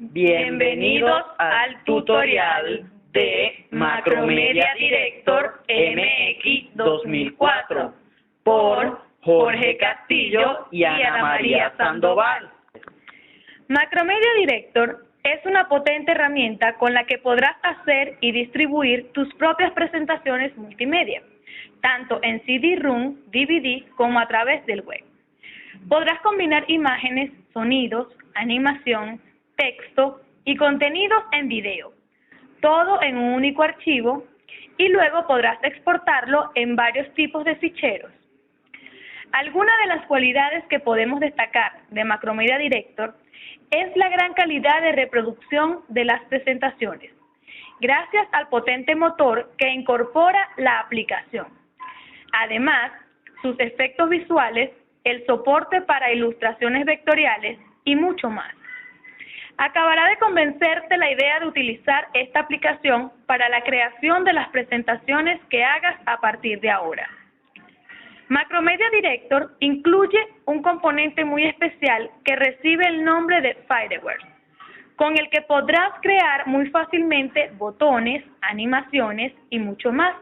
Bienvenidos al tutorial de Macromedia Director MX 2004 por Jorge Castillo y Ana María Sandoval. Macromedia Director es una potente herramienta con la que podrás hacer y distribuir tus propias presentaciones multimedia, tanto en CD-ROOM, DVD como a través del web. Podrás combinar imágenes, sonidos, animación, texto y contenidos en video, todo en un único archivo, y luego podrás exportarlo en varios tipos de ficheros. Algunas de las cualidades que podemos destacar de Macromedia Director es la gran calidad de reproducción de las presentaciones, gracias al potente motor que incorpora la aplicación. Además, sus efectos visuales, el soporte para ilustraciones vectoriales y mucho más. Acabará de convencerte la idea de utilizar esta aplicación para la creación de las presentaciones que hagas a partir de ahora. Macromedia Director incluye un componente muy especial que recibe el nombre de Fireware, con el que podrás crear muy fácilmente botones, animaciones y mucho más.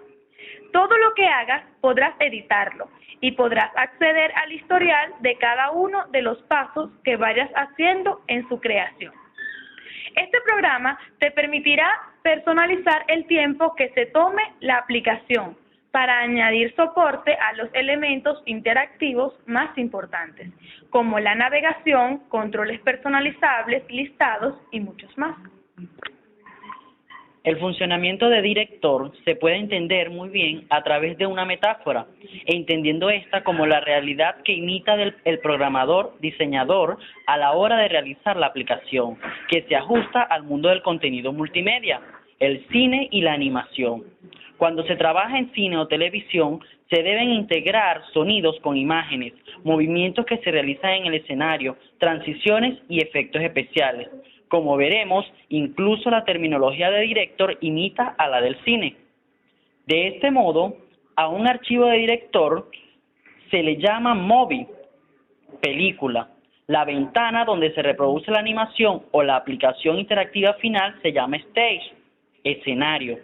Todo lo que hagas podrás editarlo y podrás acceder al historial de cada uno de los pasos que vayas haciendo en su creación. Este programa te permitirá personalizar el tiempo que se tome la aplicación para añadir soporte a los elementos interactivos más importantes, como la navegación, controles personalizables, listados y muchos más. El funcionamiento de Director se puede entender muy bien a través de una metáfora, entendiendo esta como la realidad que imita el programador, diseñador, a la hora de realizar la aplicación, que se ajusta al mundo del contenido multimedia, el cine y la animación. Cuando se trabaja en cine o televisión, se deben integrar sonidos con imágenes, movimientos que se realizan en el escenario, transiciones y efectos especiales. Como veremos, incluso la terminología de Director imita a la del cine. De este modo, a un archivo de Director se le llama movie, película. La ventana donde se reproduce la animación o la aplicación interactiva final se llama stage, escenario.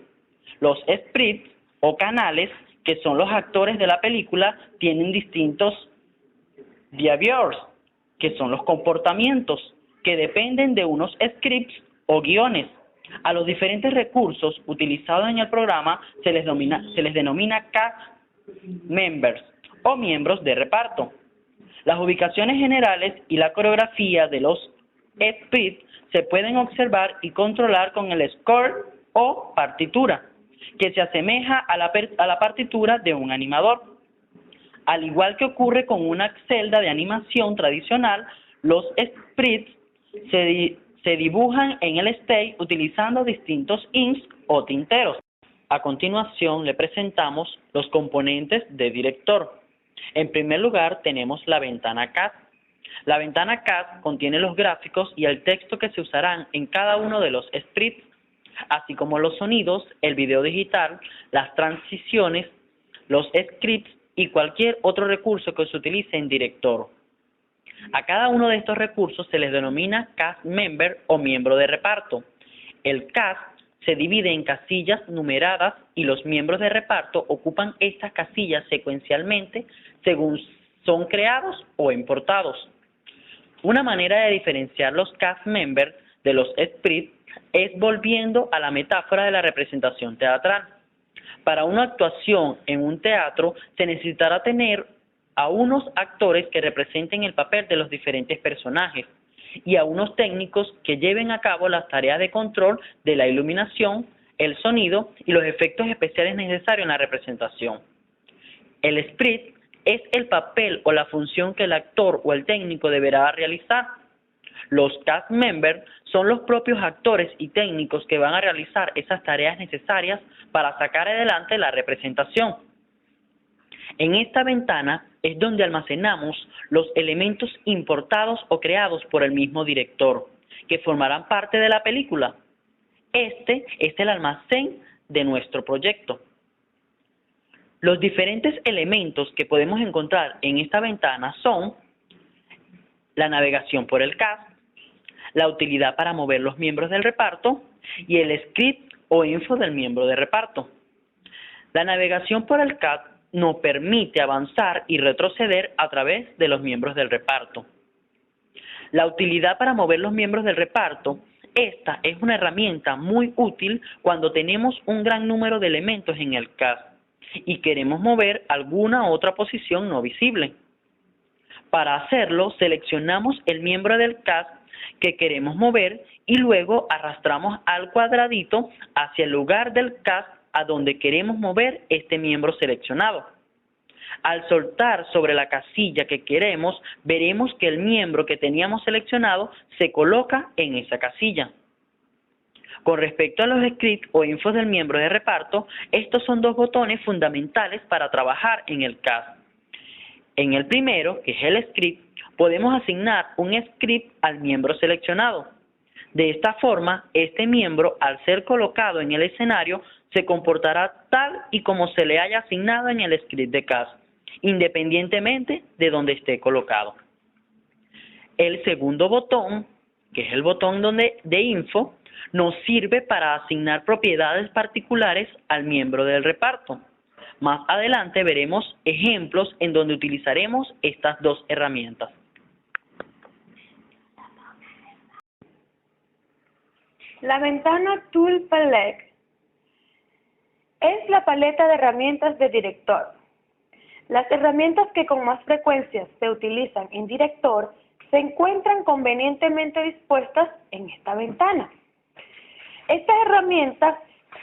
Los sprites o canales, que son los actores de la película, tienen distintos behaviors, que son los comportamientos, que dependen de unos scripts o guiones. A los diferentes recursos utilizados en el programa se les denomina cast members o miembros de reparto. Las ubicaciones generales y la coreografía de los scripts se pueden observar y controlar con el score o partitura, que se asemeja a la partitura de un animador. Al igual que ocurre con una celda de animación tradicional, los sprites se dibujan en el stage utilizando distintos inks o tinteros. A continuación le presentamos los componentes de Director. En primer lugar tenemos la ventana CAD. La ventana CAD contiene los gráficos y el texto que se usarán en cada uno de los sprites, así como los sonidos, el video digital, las transiciones, los scripts y cualquier otro recurso que se utilice en Director. A cada uno de estos recursos se les denomina cast member o miembro de reparto. El cast se divide en casillas numeradas y los miembros de reparto ocupan estas casillas secuencialmente según son creados o importados. Una manera de diferenciar los cast members de los sprites es volviendo a la metáfora de la representación teatral. Para una actuación en un teatro se necesitará tener a unos actores que representen el papel de los diferentes personajes y a unos técnicos que lleven a cabo las tareas de control de la iluminación, el sonido y los efectos especiales necesarios en la representación. El sprite es el papel o la función que el actor o el técnico deberá realizar. Los cast members son los propios actores y técnicos que van a realizar esas tareas necesarias para sacar adelante la representación. En esta ventana es donde almacenamos los elementos importados o creados por el mismo director, que formarán parte de la película. Este es el almacén de nuestro proyecto. Los diferentes elementos que podemos encontrar en esta ventana son la navegación por el cast, la utilidad para mover los miembros del reparto y el script o info del miembro de reparto. La navegación por el CAD nos permite avanzar y retroceder a través de los miembros del reparto. La utilidad para mover los miembros del reparto, esta es una herramienta muy útil cuando tenemos un gran número de elementos en el CAD y queremos mover alguna otra posición no visible. Para hacerlo, seleccionamos el miembro del CAD que queremos mover y luego arrastramos al cuadradito hacia el lugar del CAD a donde queremos mover este miembro seleccionado. Al soltar sobre la casilla que queremos, veremos que el miembro que teníamos seleccionado se coloca en esa casilla. Con respecto a los scripts o infos del miembro de reparto, estos son dos botones fundamentales para trabajar en el CAD. En el primero, que es el script, podemos asignar un script al miembro seleccionado. De esta forma, este miembro, al ser colocado en el escenario, se comportará tal y como se le haya asignado en el script de CAD, independientemente de donde esté colocado. El segundo botón, que es el botón de info, nos sirve para asignar propiedades particulares al miembro del reparto. Más adelante veremos ejemplos en donde utilizaremos estas dos herramientas. La ventana Tool Palette es la paleta de herramientas de Director. Las herramientas que con más frecuencia se utilizan en Director se encuentran convenientemente dispuestas en esta ventana. Estas herramientas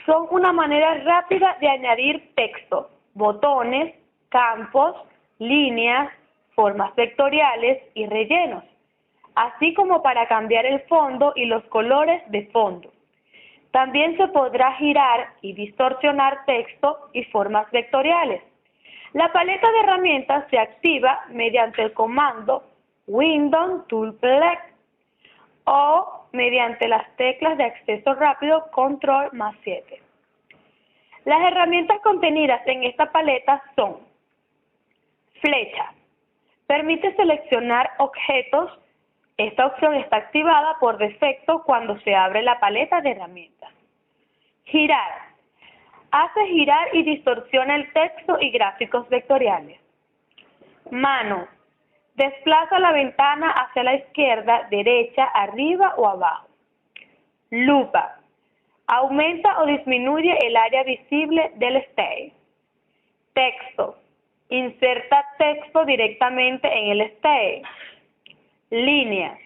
son una manera rápida de añadir texto, botones, campos, líneas, formas vectoriales y rellenos, así como para cambiar el fondo y los colores de fondo. También se podrá girar y distorsionar texto y formas vectoriales. La paleta de herramientas se activa mediante el comando Window Tool Palette o mediante las teclas de acceso rápido Control+7. Las herramientas contenidas en esta paleta son flecha. Permite seleccionar objetos. Esta opción está activada por defecto cuando se abre la paleta de herramientas. Girar. Hace girar y distorsiona el texto y gráficos vectoriales. Mano. Desplaza la ventana hacia la izquierda, derecha, arriba o abajo. Lupa. Aumenta o disminuye el área visible del stage. Texto. Inserta texto directamente en el stage. Líneas.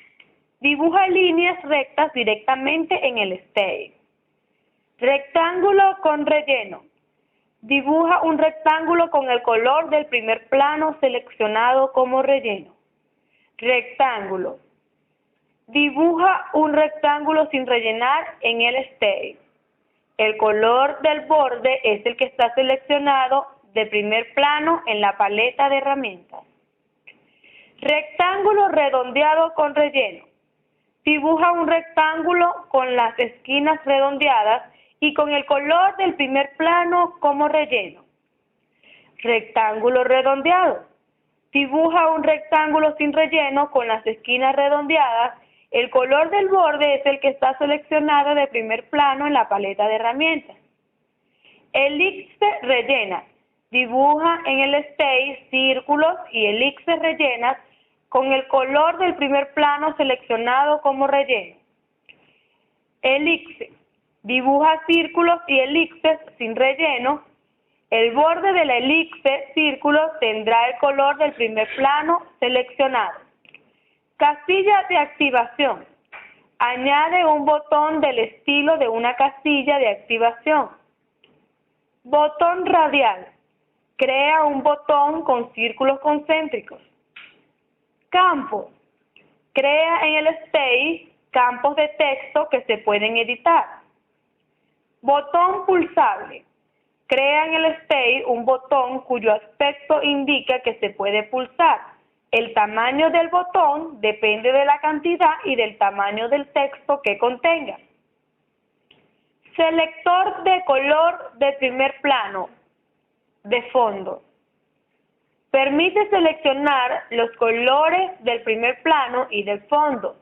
Dibuja líneas rectas directamente en el stage. Rectángulo con relleno. Dibuja un rectángulo con el color del primer plano seleccionado como relleno. Rectángulo. Dibuja un rectángulo sin rellenar en el stage. El color del borde es el que está seleccionado de primer plano en la paleta de herramientas. Rectángulo redondeado con relleno. Dibuja un rectángulo con las esquinas redondeadas y con el color del primer plano como relleno. Rectángulo redondeado. Dibuja un rectángulo sin relleno con las esquinas redondeadas. El color del borde es el que está seleccionado de primer plano en la paleta de herramientas. Elipse rellena. Dibuja en el stage círculos y elipses rellenas con el color del primer plano seleccionado como relleno. Elipse. Dibuja círculos y elipses sin relleno. El borde de la elipse círculo tendrá el color del primer plano seleccionado. Casilla de activación. Añade un botón del estilo de una casilla de activación. Botón radial. Crea un botón con círculos concéntricos. Campo. Crea en el stage campos de texto que se pueden editar. Botón pulsable. Crea en el stage un botón cuyo aspecto indica que se puede pulsar. El tamaño del botón depende de la cantidad y del tamaño del texto que contenga. Selector de color de primer plano, de fondo. Permite seleccionar los colores del primer plano y del fondo.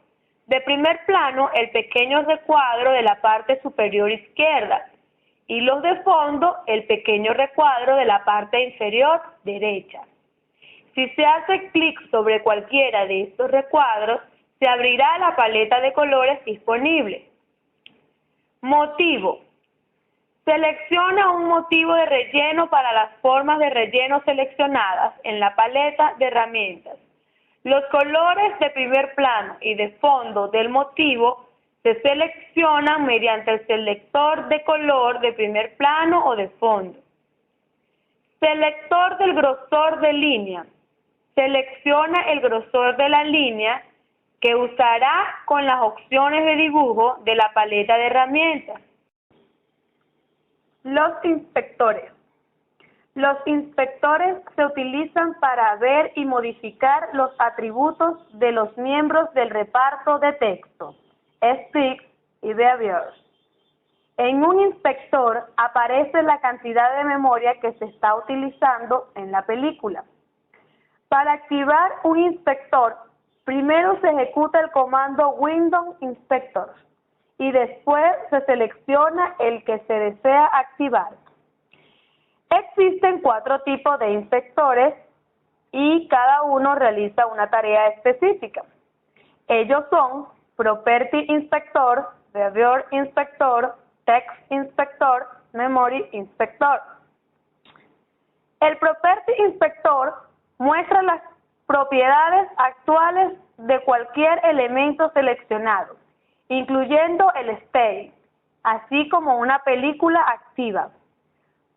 De primer plano, el pequeño recuadro de la parte superior izquierda y los de fondo, el pequeño recuadro de la parte inferior derecha. Si se hace clic sobre cualquiera de estos recuadros, se abrirá la paleta de colores disponible. Motivo. Selecciona un motivo de relleno para las formas de relleno seleccionadas en la paleta de herramientas. Los colores de primer plano y de fondo del motivo se seleccionan mediante el selector de color de primer plano o de fondo. Selector del grosor de línea. Selecciona el grosor de la línea que usará con las opciones de dibujo de la paleta de herramientas. Los inspectores. Los inspectores se utilizan para ver y modificar los atributos de los miembros del reparto de texto, speaks y behaviors. En un inspector aparece la cantidad de memoria que se está utilizando en la película. Para activar un inspector, primero se ejecuta el comando Window Inspector y después se selecciona el que se desea activar. Existen 4 tipos de inspectores y cada uno realiza una tarea específica. Ellos son Property Inspector, Behavior Inspector, Text Inspector, Memory Inspector. El Property Inspector muestra las propiedades actuales de cualquier elemento seleccionado, incluyendo el state, así como una película activa.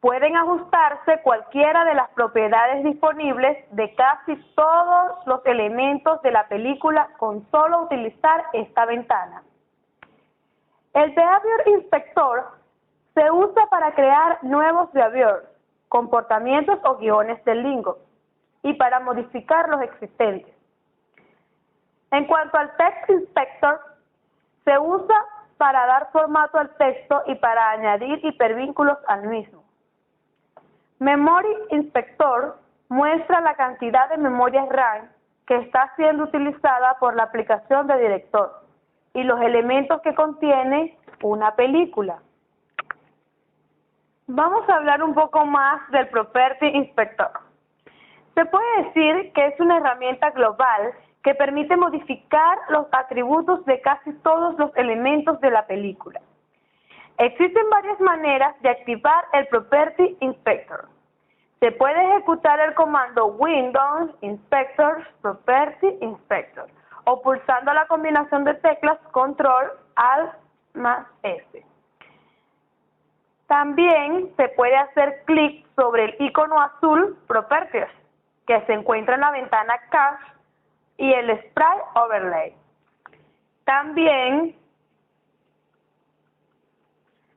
Pueden ajustarse cualquiera de las propiedades disponibles de casi todos los elementos de la película con solo utilizar esta ventana. El Behavior Inspector se usa para crear nuevos behaviors, comportamientos o guiones del lingo, y para modificar los existentes. En cuanto al Text Inspector, se usa para dar formato al texto y para añadir hipervínculos al mismo. Memory Inspector muestra la cantidad de memoria RAM que está siendo utilizada por la aplicación de director y los elementos que contiene una película. Vamos a hablar un poco más del Property Inspector. Se puede decir que es una herramienta global que permite modificar los atributos de casi todos los elementos de la película. Existen varias maneras de activar el Property Inspector. Se puede ejecutar el comando Windows Inspector Property Inspector o pulsando la combinación de teclas Control Alt más S. También se puede hacer clic sobre el icono azul Properties que se encuentra en la ventana Cache y el Sprite Overlay. También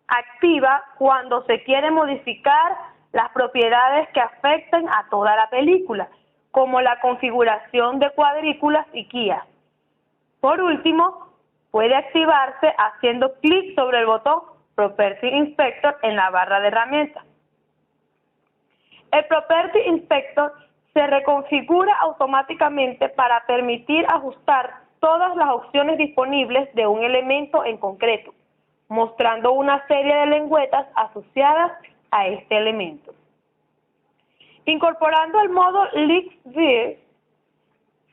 activa cuando se quiere modificar las propiedades que afecten a toda la película, como la configuración de cuadrículas y guías. Por último, puede activarse haciendo clic sobre el botón Property Inspector en la barra de herramientas. El Property Inspector se reconfigura automáticamente para permitir ajustar todas las opciones disponibles de un elemento en concreto, mostrando una serie de lengüetas asociadas a este elemento. Incorporando el modo List View,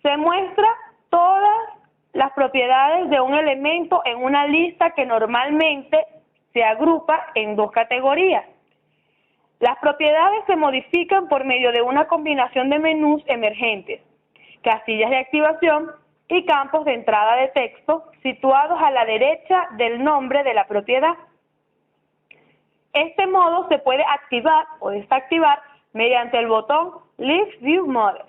se muestra todas las propiedades de un elemento en una lista que normalmente se agrupa en 2 categorías. Las propiedades se modifican por medio de una combinación de menús emergentes, casillas de activación y campos de entrada de texto situados a la derecha del nombre de la propiedad. Este modo se puede activar o desactivar mediante el botón List View Mode,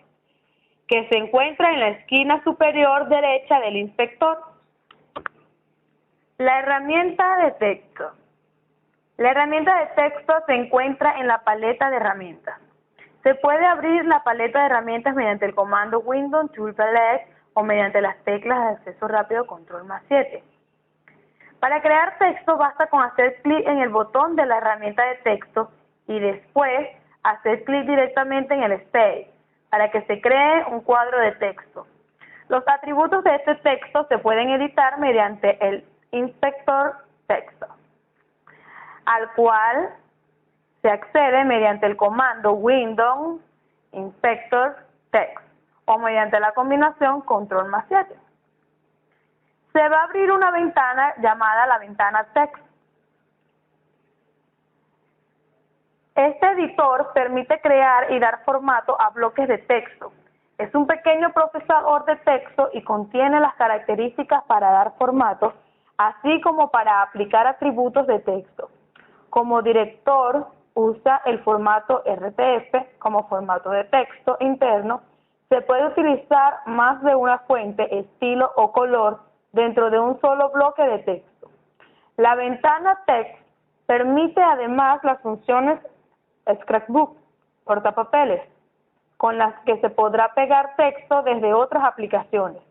que se encuentra en la esquina superior derecha del inspector. La herramienta de texto. La herramienta de texto se encuentra en la paleta de herramientas. Se puede abrir la paleta de herramientas mediante el comando Windows Triple X o mediante las teclas de acceso rápido Control más 7. Para crear texto basta con hacer clic en el botón de la herramienta de texto y después hacer clic directamente en el Space para que se cree un cuadro de texto. Los atributos de este texto se pueden editar mediante el inspector texto, al cual se accede mediante el comando Windows Inspector Text o mediante la combinación Control+7. Se va a abrir una ventana llamada la ventana Text. Este editor permite crear y dar formato a bloques de texto. Es un pequeño procesador de texto y contiene las características para dar formato, así como para aplicar atributos de texto. Como director, usa el formato RTF como formato de texto interno. Se puede utilizar más de una fuente, estilo o color dentro de un solo bloque de texto. La ventana Text permite además las funciones Scrapbook, portapapeles, con las que se podrá pegar texto desde otras aplicaciones.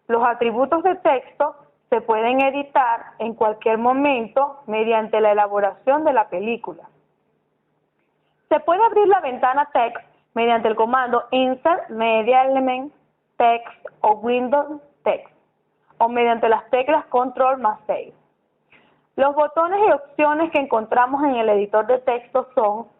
Los atributos de texto se pueden editar en cualquier momento mediante la elaboración de la película. Se puede abrir la ventana Text mediante el comando Insert Media Element Text o Windows Text o mediante las teclas Control+6. Los botones y opciones que encontramos en el editor de texto son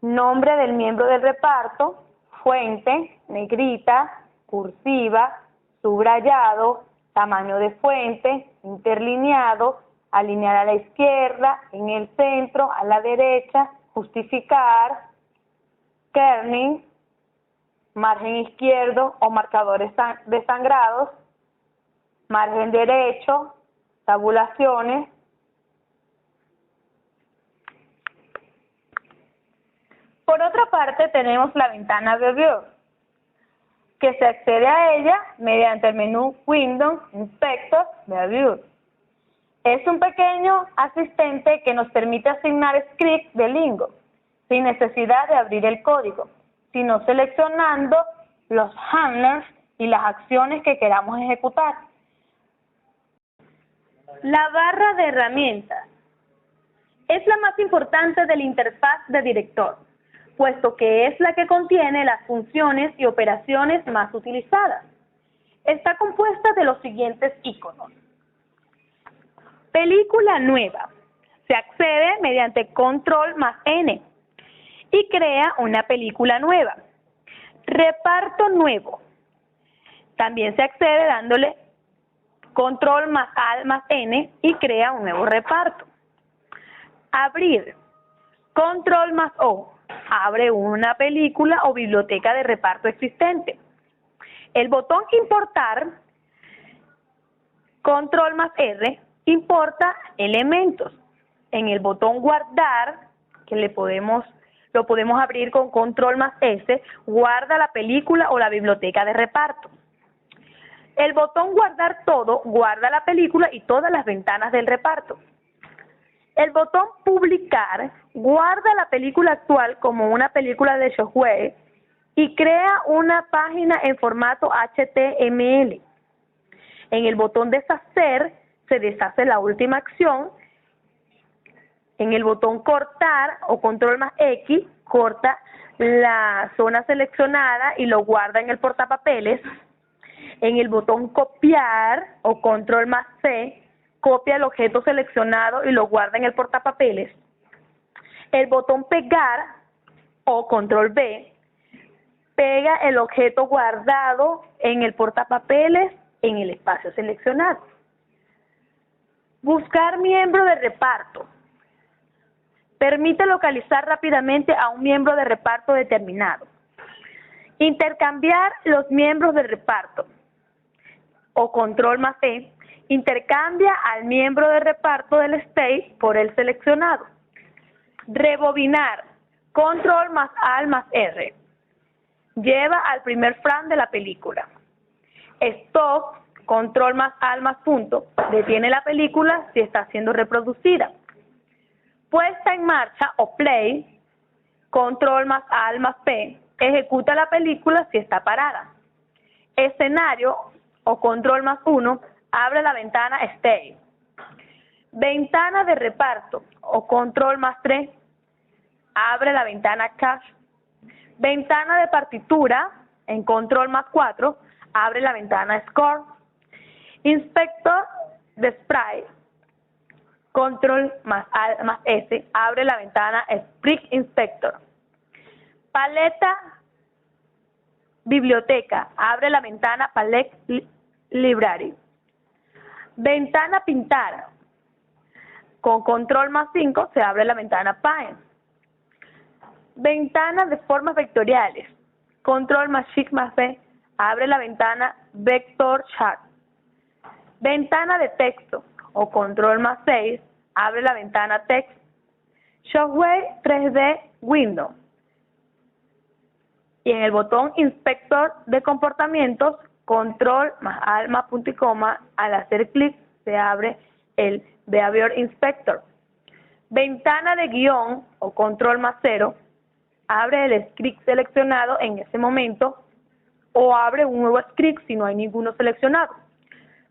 nombre del miembro del reparto, fuente, negrita, cursiva, subrayado, tamaño de fuente, interlineado, alinear a la izquierda, en el centro, a la derecha, justificar, kerning, margen izquierdo o marcadores desangrados, margen derecho, tabulaciones. Por otra parte, tenemos la ventana Review, que se accede a ella mediante el menú Windows Inspector Review. Es un pequeño asistente que nos permite asignar scripts de Lingo, sin necesidad de abrir el código, sino seleccionando los handlers y las acciones que queramos ejecutar. La barra de herramientas es la más importante de la interfaz de director, puesto que es la que contiene las funciones y operaciones más utilizadas. Está compuesta de los siguientes iconos. Película nueva. Se accede mediante Control+N y crea una película nueva. Reparto nuevo. También se accede dándole Control+Alt+N y crea un nuevo reparto. Abrir. Control+O. Abre una película o biblioteca de reparto existente. El botón importar, Control+R, importa elementos. En el botón guardar, que lo podemos abrir con Control+S, guarda la película o la biblioteca de reparto. El botón guardar todo, guarda la película y todas las ventanas del reparto. El botón publicar guarda la película actual como una película de Shockwave y crea una página en formato HTML. En el botón deshacer se deshace la última acción. En el botón cortar o Control+X corta la zona seleccionada y lo guarda en el portapapeles. En el botón copiar o Control+C copia el objeto seleccionado y lo guarda en el portapapeles. El botón pegar o Control+V pega el objeto guardado en el portapapeles en el espacio seleccionado. Buscar miembro de reparto. Permite localizar rápidamente a un miembro de reparto determinado. Intercambiar los miembros de reparto o Control+E intercambia al miembro de reparto del stage por el seleccionado. Rebobinar, Control+Alt+R, lleva al primer frame de la película. Stop, Control+Alt+Punto, detiene la película si está siendo reproducida. Puesta en marcha o play, Control+Alt+P, ejecuta la película si está parada. Escenario o Control+1, abre la ventana Stay. Ventana de reparto o Control+3, abre la ventana Cache. Ventana de partitura en Control+4, abre la ventana Score. Inspector de Sprite, Control más S, abre la ventana Sprite Inspector. Paleta Biblioteca, abre la ventana Palette Library. Ventana Pintar, con Control más 5 se abre la ventana Paint. Ventana de formas vectoriales, Control más Shift más V, abre la ventana Vector Chart. Ventana de texto, o Control más 6, abre la ventana Text. Shockwave 3D Window. Y en el botón Inspector de comportamientos, Control más Alt más punto y coma, al hacer clic se abre el Behavior Inspector. Ventana de guión, o Control más 0, abre el script seleccionado en ese momento o abre un nuevo script si no hay ninguno seleccionado.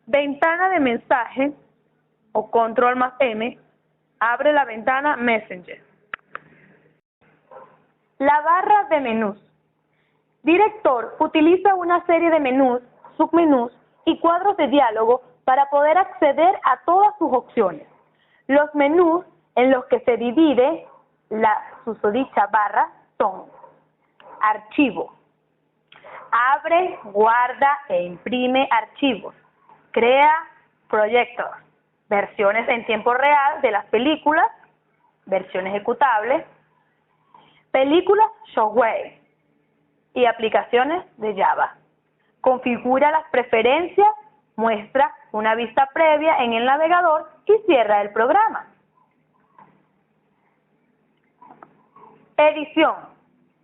Ventana de mensaje, o Control más M, abre la ventana Messenger. La barra de menús. Director utiliza una serie de menús, submenús y cuadros de diálogo para poder acceder a todas sus opciones. Los menús en los que se divide la susodicha barra son: archivo, abre, guarda e imprime archivos, crea proyectos, versiones en tiempo real de las películas, versión ejecutable, películas Shockwave y aplicaciones de Java. Configura las preferencias, muestra una vista previa en el navegador y cierra el programa. Edición.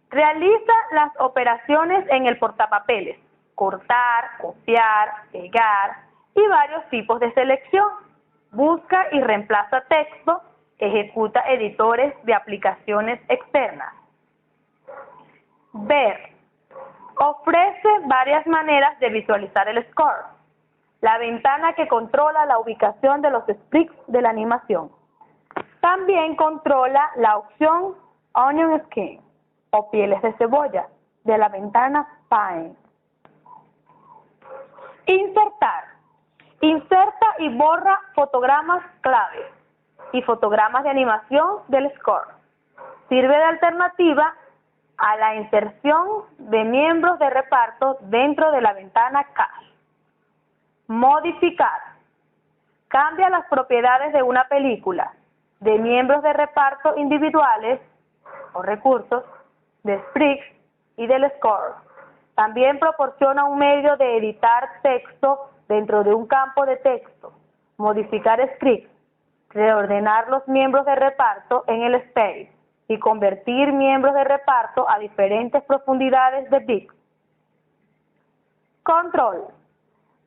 Realiza las operaciones en el portapapeles: cortar, copiar, pegar y varios tipos de selección. Busca y reemplaza texto, ejecuta editores de aplicaciones externas. Ver. Ofrece varias maneras de visualizar el score. La ventana que controla la ubicación de los sprites de la animación. También controla la opción Onion Skin, o pieles de cebolla, de la ventana Paint. Insertar. Inserta y borra fotogramas clave y fotogramas de animación del score. Sirve de alternativa a la inserción de miembros de reparto dentro de la ventana Cache. Modificar. Cambia las propiedades de una película, de miembros de reparto individuales o recursos, de sprites y del score. También proporciona un medio de editar texto dentro de un campo de texto, modificar scripts, reordenar los miembros de reparto en el space y convertir miembros de reparto a diferentes profundidades de bits. Control.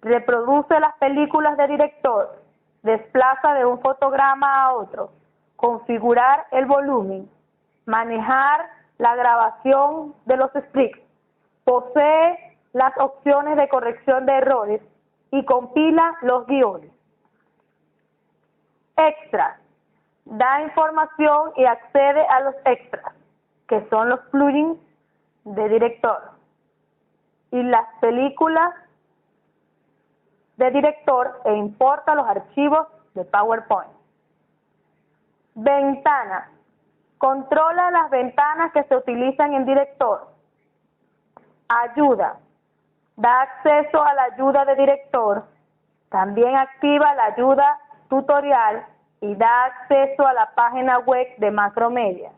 Reproduce las películas de director, desplaza de un fotograma a otro, configurar el volumen, manejar la grabación de los scripts, posee las opciones de corrección de errores y compila los guiones. Extras. Da información y accede a los extras, que son los plugins de director, y las películas de director e importa los archivos de PowerPoint. Ventana. Controla las ventanas que se utilizan en director. Ayuda. Da acceso a la ayuda de director. También activa la ayuda tutorial y da acceso a la página web de Macromedia.